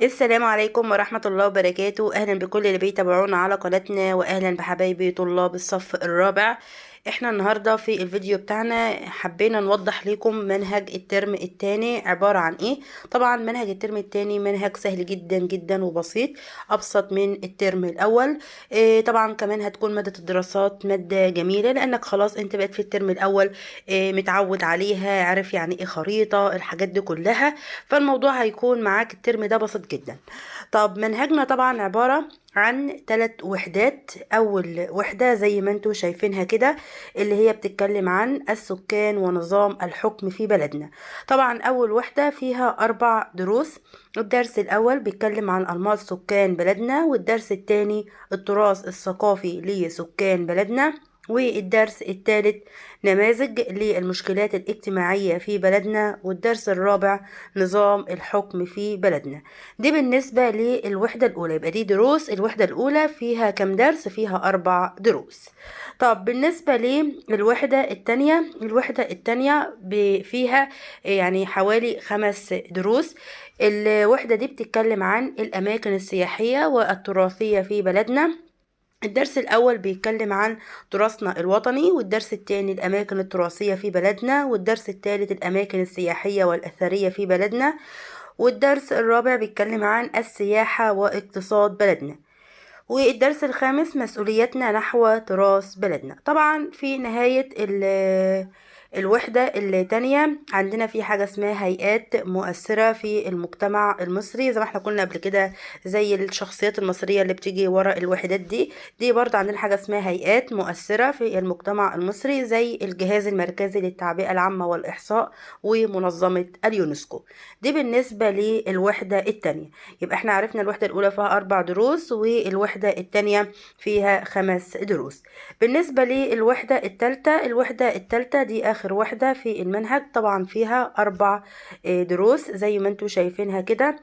السلام عليكم ورحمة الله وبركاته. أهلا بكل اللي بيتابعونا على قناتنا، وأهلا بحبايبي طلاب الصف الرابع. احنا النهاردة في الفيديو بتاعنا حبينا نوضح لكم منهج الترم الثاني عبارة عن ايه. طبعا منهج الترم الثاني منهج سهل جدا جدا وبسيط، أبسط من الترم الأول. طبعا كمان هتكون مادة الدراسات مادة جميلة، لأنك خلاص انت بقيت في الترم الأول متعود عليها، عارف يعني ايه خريطة، الحاجات دي كلها. فالموضوع هيكون معاك الترم ده بسيط جدا. طب منهجنا طبعا عبارة عن 3 وحدات. أول وحدة زي ما انتوا شايفينها كده، اللي هي بتتكلم عن السكان ونظام الحكم في بلدنا. طبعا أول وحدة فيها 4 دروس. الدرس الأول بيتكلم عن أنماط سكان بلدنا، والدرس الثاني التراث الثقافي لسكان بلدنا، والدرس الثالث نماذج للمشكلات الاجتماعية في بلدنا، والدرس الرابع نظام الحكم في بلدنا. دي بالنسبة للوحدة الأولى. يبقى دي دروس الوحدة الأولى، فيها كم درس؟ فيها 4 دروس. طب بالنسبة للوحدة التانية، الوحدة التانية فيها يعني حوالي 5 دروس. الوحدة دي بتتكلم عن الأماكن السياحية والتراثية في بلدنا. الدرس الأول بيتكلم عن تراثنا الوطني، والدرس الثاني الأماكن التراثية في بلدنا، والدرس الثالث الأماكن السياحية والأثرية في بلدنا، والدرس الرابع بيتكلم عن السياحة واقتصاد بلدنا، والدرس الخامس مسؤوليتنا نحو تراث بلدنا. طبعا في نهاية الوحدة التانية عندنا في حاجة اسمها هيئات مؤثرة في المجتمع المصري، زي ما احنا قلنا قبل كده، زي الشخصيات المصرية اللي بتيجي ورا الوحدات دي. دي برضه عندنا حاجة اسمها هيئات مؤثرة في المجتمع المصري، زي الجهاز المركزي للتعبئة العامة والإحصاء ومنظمة اليونسكو. دي بالنسبة للوحدة التانية. يبقى احنا عرفنا الوحدة الأولى فيها 4 دروس، والوحدة التانية فيها 5 دروس. بالنسبة للوحدة التالتة، الوحدة التالتة دي آخر وحدة في المنهج، طبعا فيها 4 دروس زي ما انتوا شايفينها كده.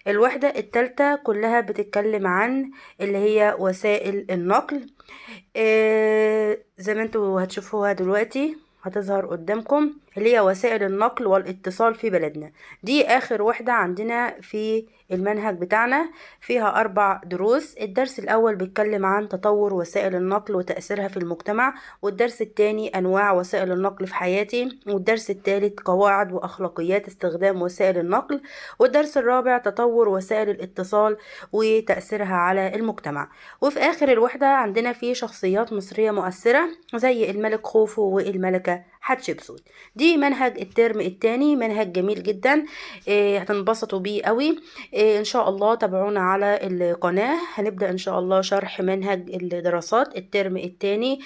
الوحدة التالتة كلها بتتكلم عن اللي هي وسائل النقل. زي ما انتوا هتشوفوها دلوقتي هتظهر قدامكم، اللي هي وسائل النقل والاتصال في بلدنا. دي آخر وحدة عندنا في المنهج بتاعنا، فيها 4 دروس. الدرس الأول بيتكلم عن تطور وسائل النقل وتأثيرها في المجتمع، والدرس الثاني أنواع وسائل النقل في حياتي، والدرس الثالث قواعد وأخلاقيات استخدام وسائل النقل، والدرس الرابع تطور وسائل الاتصال وتأثيرها على المجتمع. وفي آخر الوحدة عندنا في شخصيات مصرية مؤثرة زي الملك خوفو والملكة حتشبسوت. دي منهج الترم الثاني، منهج جميل جدا، هتنبسطوا بيه قوي. ان شاء الله تابعونا على القناة، هنبدأ ان شاء الله شرح منهج الدراسات الترم الثاني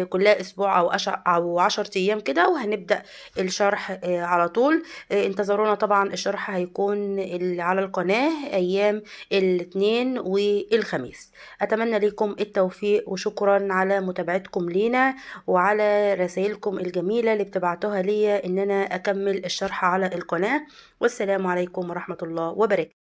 كلها اسبوع او 10 ايام كده، وهنبدأ الشرح على طول. انتظرونا. طبعا الشرح هيكون على القناة ايام الاثنين والخميس. اتمنى لكم التوفيق، وشكرا على متابعتكم لينا وعلى رسائلكم الجميلة اللي بتبعتوها ليا ان انا اكمل الشرح على القناة. والسلام عليكم ورحمة الله وبركاته.